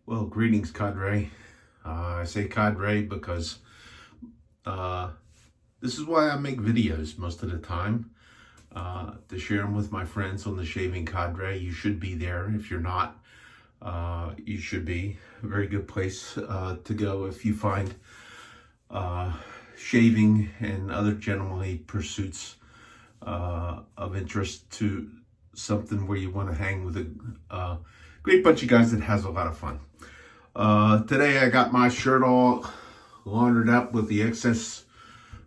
Well, greetings, cadre. I say cadre because this is why I make videos most of the time, to share them with my friends on the shaving cadre. You should be there. If you're not, you should be. A very good place to go if you find shaving and other gentlemanly pursuits of interest to something where you want to hang with a great bunch of guys that has a lot of fun. Today I got my shirt all laundered up with the excess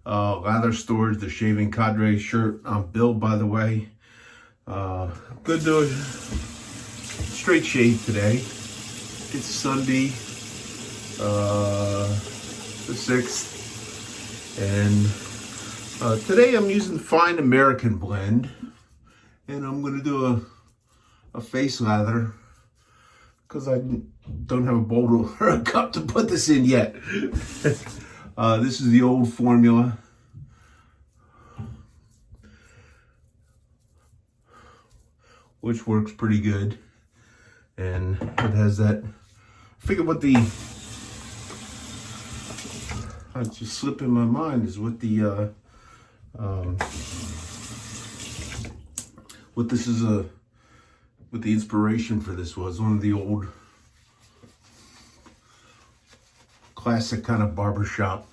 lather storage, the shaving cadre shirt. I'm Bill, by the way. Good to straight shave today. It's Sunday, the 6th, and today I'm using Fine American Blend, and I'm going to do a face lather because I don't have a bowl or a cup to put this in yet. This is the old formula. Which works pretty good. And it has that, I forget what the, I just slip in my mind is what the, what this is what the inspiration for this was. One of the old classic kind of barbershop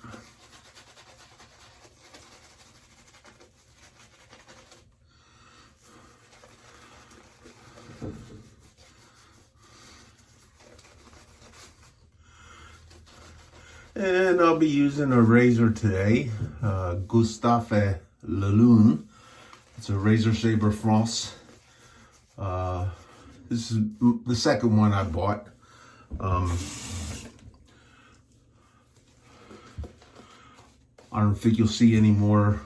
and I'll be using a razor today, Gustave Lelune. It's a Razor Sabre France. This is the second one I bought. I don't think you'll see any more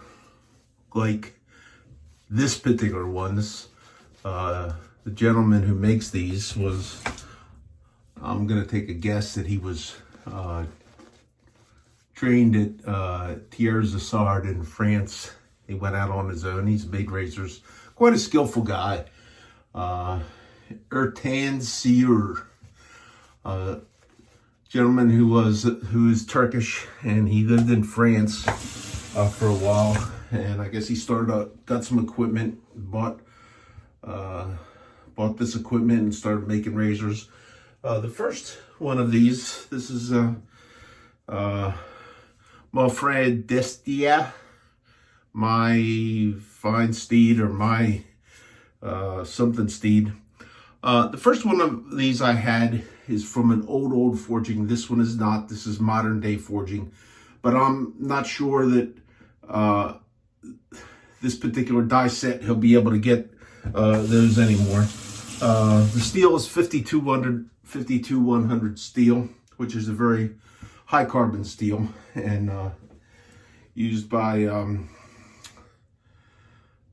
like this particular one. The gentleman who makes these was, I'm gonna take a guess that he was trained at Thiers Zassard in France. He went out on his own. He's made razors. Quite a skillful guy. Ertan Siur, gentleman who is Turkish, and he lived in France for a while. And I guess he got some equipment, bought this equipment and started making razors. The first one of these, this is Mon Frère Destia, my fine steed, or my something steed. The first one of these I had is from an old forging. This one is not. This is modern day forging. But I'm not sure that this particular die set he'll be able to get those anymore. The steel is 52-100 steel, which is a very high carbon steel, and used by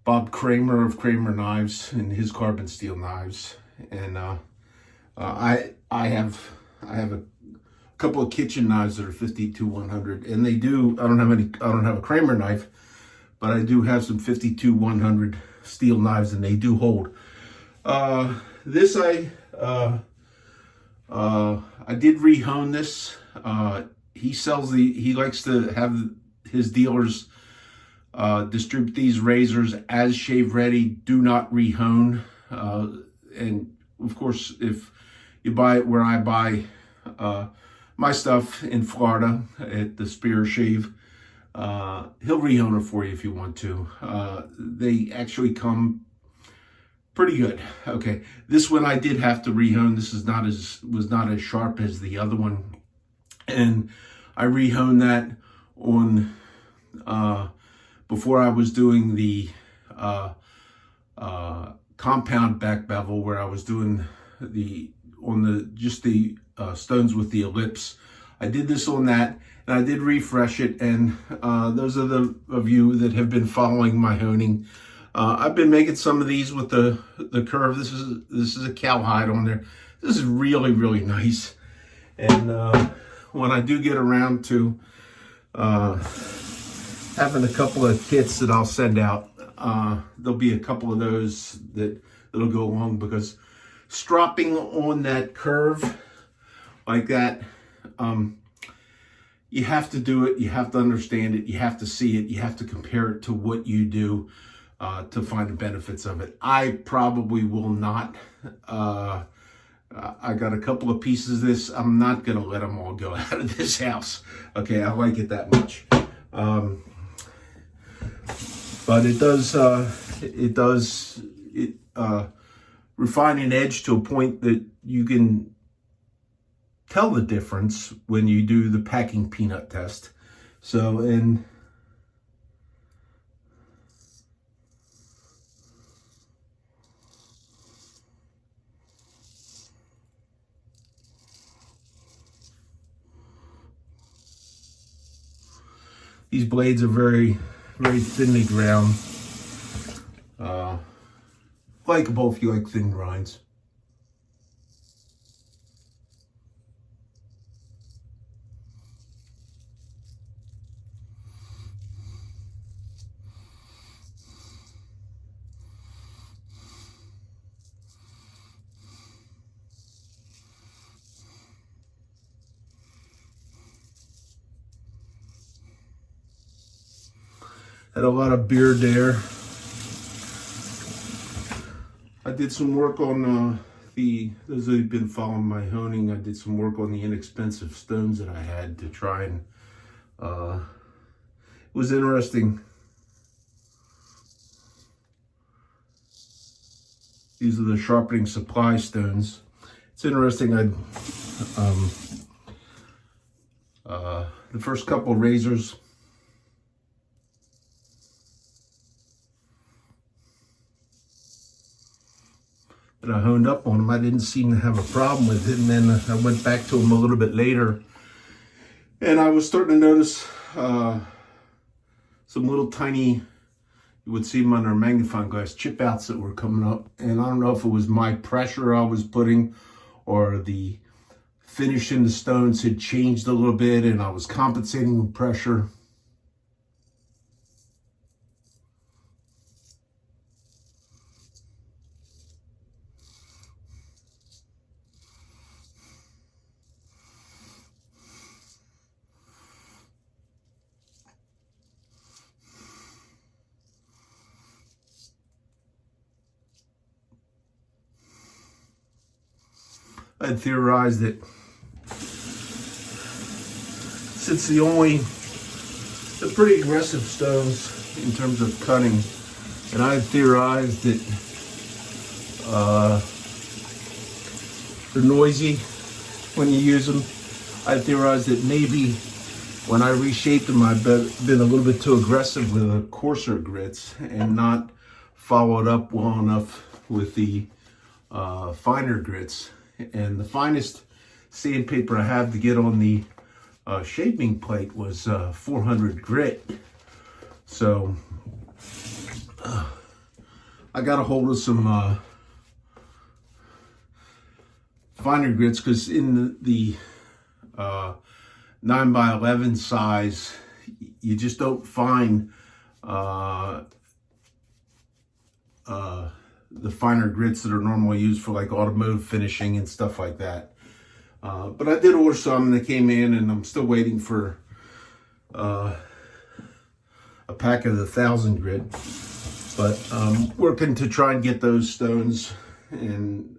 Bob Kramer of Kramer Knives and his carbon steel knives. And I have a couple of kitchen knives that are 52-100, and they do. I don't have a Kramer knife, but I do have some 52-100 steel knives, and they do hold. This I did rehone this. He likes to have his dealers distribute these razors as shave ready, do not rehone. And of course, if you buy it where I buy my stuff in Florida at the Spear Shave, he'll rehone it for you if you want to. They actually come pretty good. Okay, this one I did have to rehone. This was not as sharp as the other one, and I rehoned that on before I was doing the compound back bevel, where I was doing the stones with the ellipse. I did this on that, and I did refresh it. And those of you that have been following my honing, I've been making some of these with the curve. This is a cowhide on there. This is really, really nice. And when I do get around to having a couple of kits that I'll send out, there'll be a couple of those that'll go along, because stropping on that curve like that. You have to do it. You have to understand it. You have to see it. You have to compare it to what you do to find the benefits of it. I probably will not. I got a couple of pieces of this. I'm not going to let them all go out of this house. Okay, I like it that much. But it does refine an edge to a point that you can tell the difference when you do the packing peanut test. So, and these blades are very, very thinly ground. Likeable if you like thin grinds. Had a lot of beard there. I did some work on those who've been following my honing, I did some work on the inexpensive stones that I had to try and, it was interesting. These are the sharpening supply stones. It's interesting, the first couple of razors, that I honed up on them, I didn't seem to have a problem with it. And then I went back to them a little bit later, and I was starting to notice some little tiny, you would see them under a magnifying glass, chip outs that were coming up. And I don't know if it was my pressure I was putting or the finish in the stones had changed a little bit and I was compensating with pressure. I had theorized that since they're pretty aggressive stones in terms of cutting, and I had theorized that they're noisy when you use them. I had theorized that maybe when I reshaped them, I've been a little bit too aggressive with the coarser grits and not followed up well enough with the finer grits. And the finest sandpaper I have to get on the shaping plate was 400 grit. So I got a hold of some finer grits, because in the 9x11 size, you just don't find the finer grits that are normally used for like automotive finishing and stuff like that. But I did order some that came in, and I'm still waiting for a pack of the 1,000 grit. But I'm working to try and get those stones, and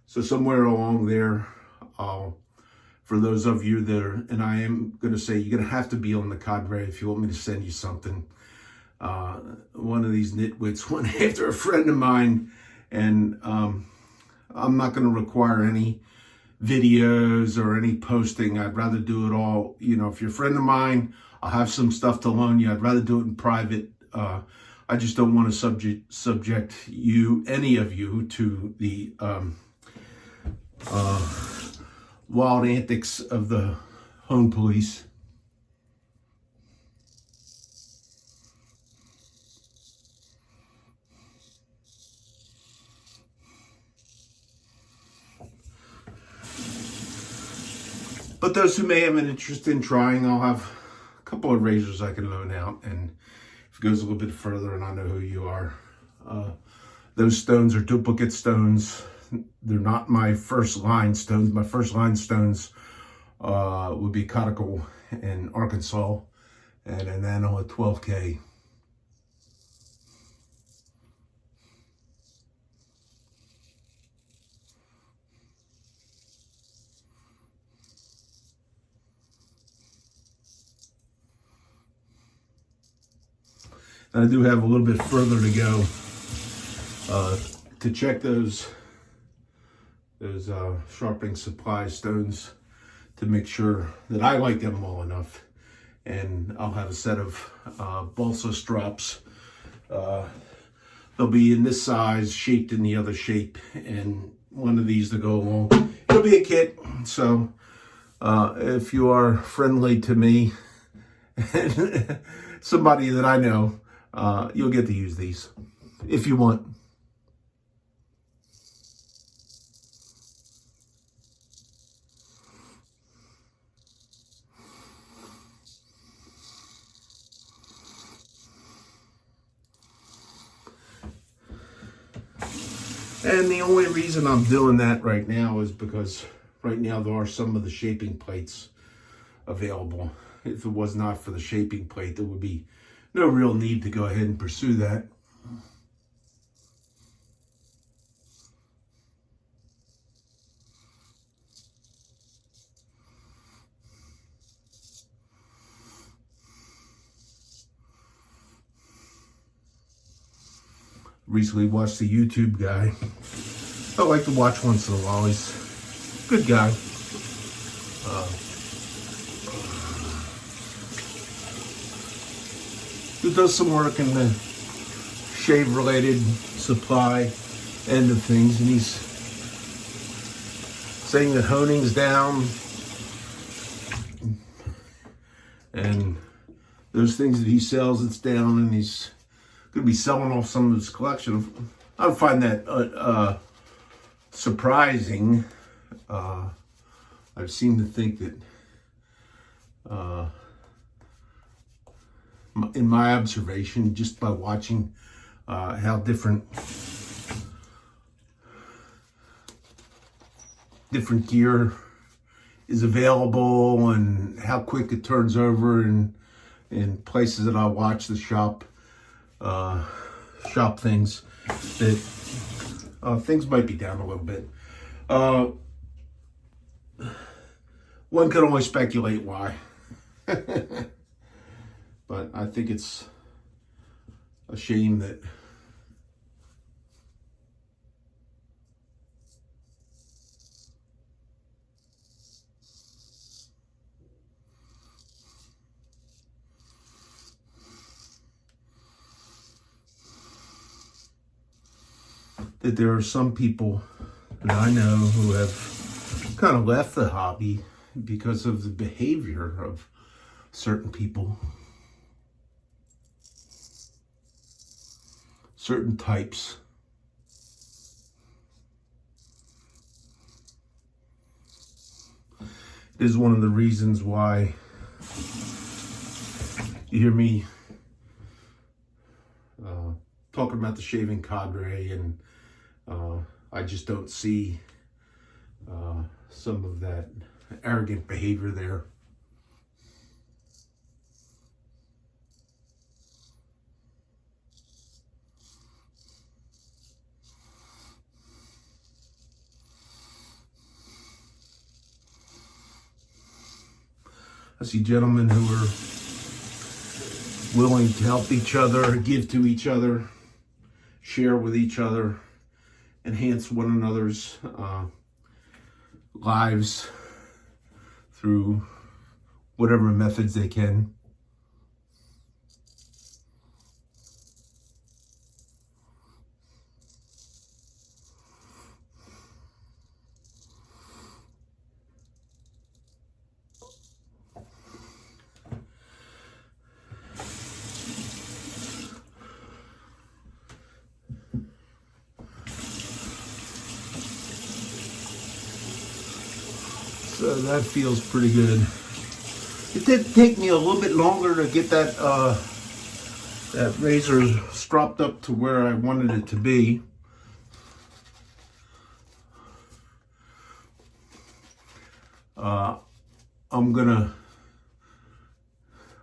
so somewhere along there, for those of you that are, and I am going to say, you're going to have to be on the cadre if you want me to send you something. One of these nitwits went after a friend of mine, and I'm not going to require any videos or any posting. I'd rather do it all, you know, if you're a friend of mine, I'll have some stuff to loan you. I'd rather do it in private. I just don't want to subject you, any of you, to the wild antics of the home police. But those who may have an interest in trying, I'll have a couple of razors I can loan out. And if it goes a little bit further and I know who you are, those stones are duplicate stones. They're not my first line stones. My first line stones would be conical in Arkansas and a nano at 12K. And I do have a little bit further to go to check those sharpening supply stones to make sure that I like them well enough. And I'll have a set of balsa strops. They'll be in this size, shaped in the other shape, and one of these to go along. It'll be a kit, so if you are friendly to me, somebody that I know, you'll get to use these if you want. And the only reason I'm doing that right now is because right now there are some of the shaping plates available. If it was not for the shaping plate, there would be no real need to go ahead and pursue that. Recently watched the YouTube guy. I like to watch once in a while. He's a good guy. Who does some work in the shave related supply end of things, and he's saying that honing's down and those things that he sells, it's down, and he's going to be selling off some of his collection. I would find that surprising. I've seemed to think that in my observation, just by watching how different gear is available and how quick it turns over in places that I watch the shop things, that things might be down a little bit. One can only speculate why. But I think it's a shame that there are some people that I know who have kind of left the hobby because of the behavior of certain people. Certain types. It is one of the reasons why you hear me talking about the shaving cadre, and I just don't see some of that arrogant behavior there. I see gentlemen who are willing to help each other, give to each other, share with each other, enhance one another's lives through whatever methods they can. So that feels pretty good. It did take me a little bit longer to get that that razor stropped up to where I wanted it to be. I'm gonna,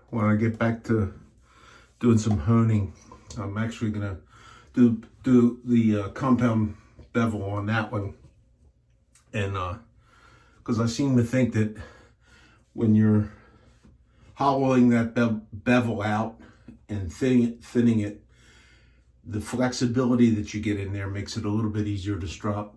when I get back to doing some honing, I'm actually gonna do the compound bevel on that one. And because I seem to think that when you're hollowing that bevel out and thinning it, the flexibility that you get in there makes it a little bit easier to strop.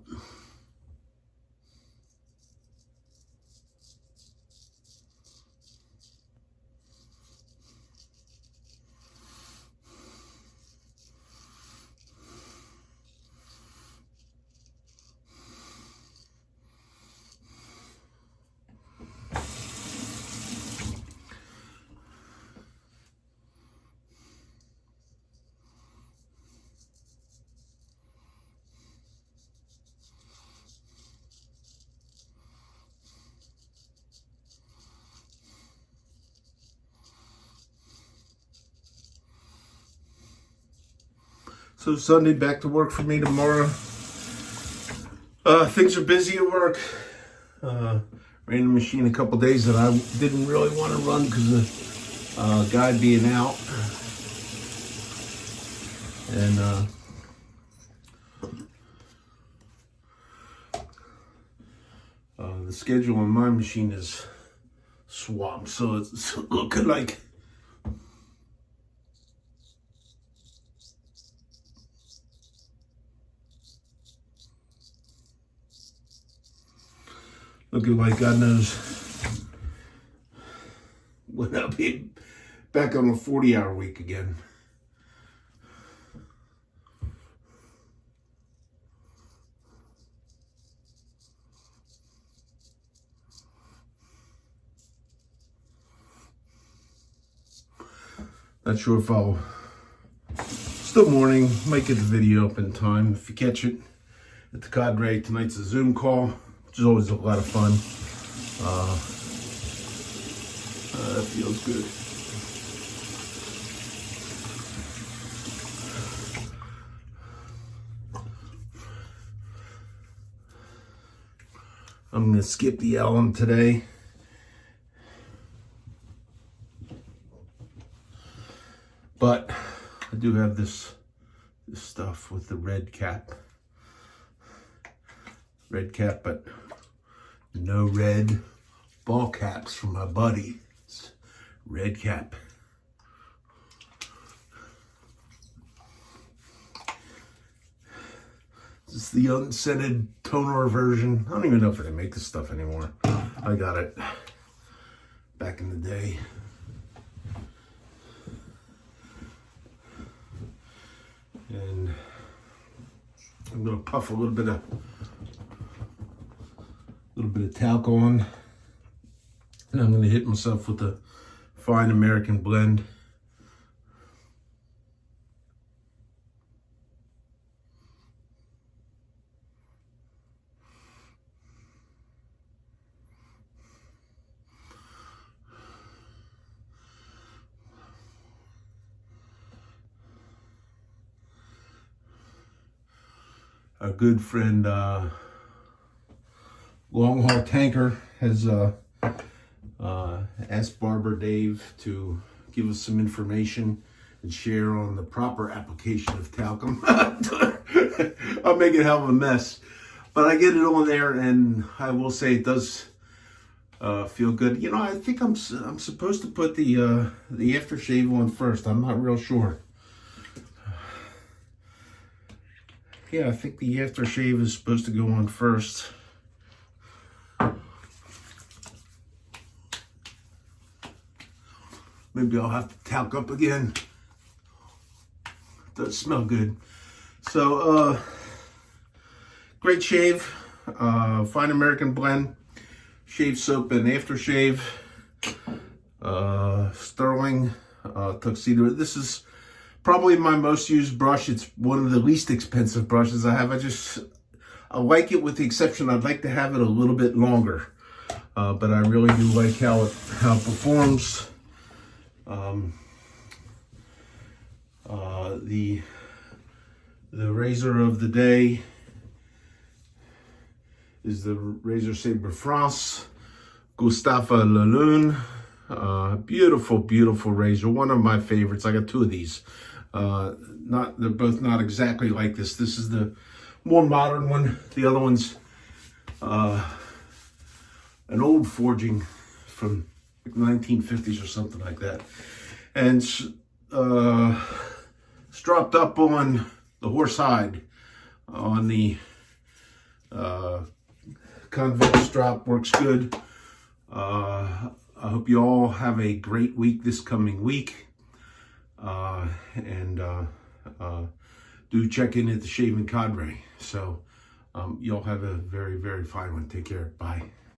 So Sunday, back to work for me tomorrow. Things are busy at work. Ran the machine a couple days that I didn't really want to run because of guy being out. And the schedule on my machine is swamped, so it's looking like God knows when I'll be back on a 40-hour week again. Not sure if I'll, still morning, might get the video up in time. If you catch it at the Cadre, tonight's a Zoom call, which is always a lot of fun. That feels good. I'm gonna skip the Ellen today. But I do have this stuff with the red cap. Red cap, but no red ball caps from my buddy. It's red cap. This is the unscented toner version. I don't even know if they make this stuff anymore. I got it back in the day. And I'm gonna puff a little bit of talc on, and I'm gonna hit myself with a fine American blend. Our good friend Long Haul Tanker has asked Barber Dave to give us some information and share on the proper application of talcum. I'll make it a hell of a mess, but I get it on there, and I will say it does feel good. You know, I think I'm supposed to put the aftershave on first. I'm not real sure. Yeah, I think the aftershave is supposed to go on first. Maybe I'll have to talc up again. It does smell good. So, great shave. Fine American blend. Shave soap and aftershave. Sterling tuxedo. This is probably my most used brush. It's one of the least expensive brushes I have. I like it, with the exception I'd like to have it a little bit longer. But I really do like how it performs. The razor of the day is the Razor Sabre Frost. Gustafa Laloon. Beautiful, beautiful razor. One of my favorites. I got two of these. They're both not exactly like this. This is the more modern one. The other one's an old forging from like 1950s or something like that. And strapped up on the horse hide on the convex strap. Works good. I hope you all have a great week this coming week. Do check in at the Shaving Cadre. So y'all have a very, very fine one. Take care. Bye.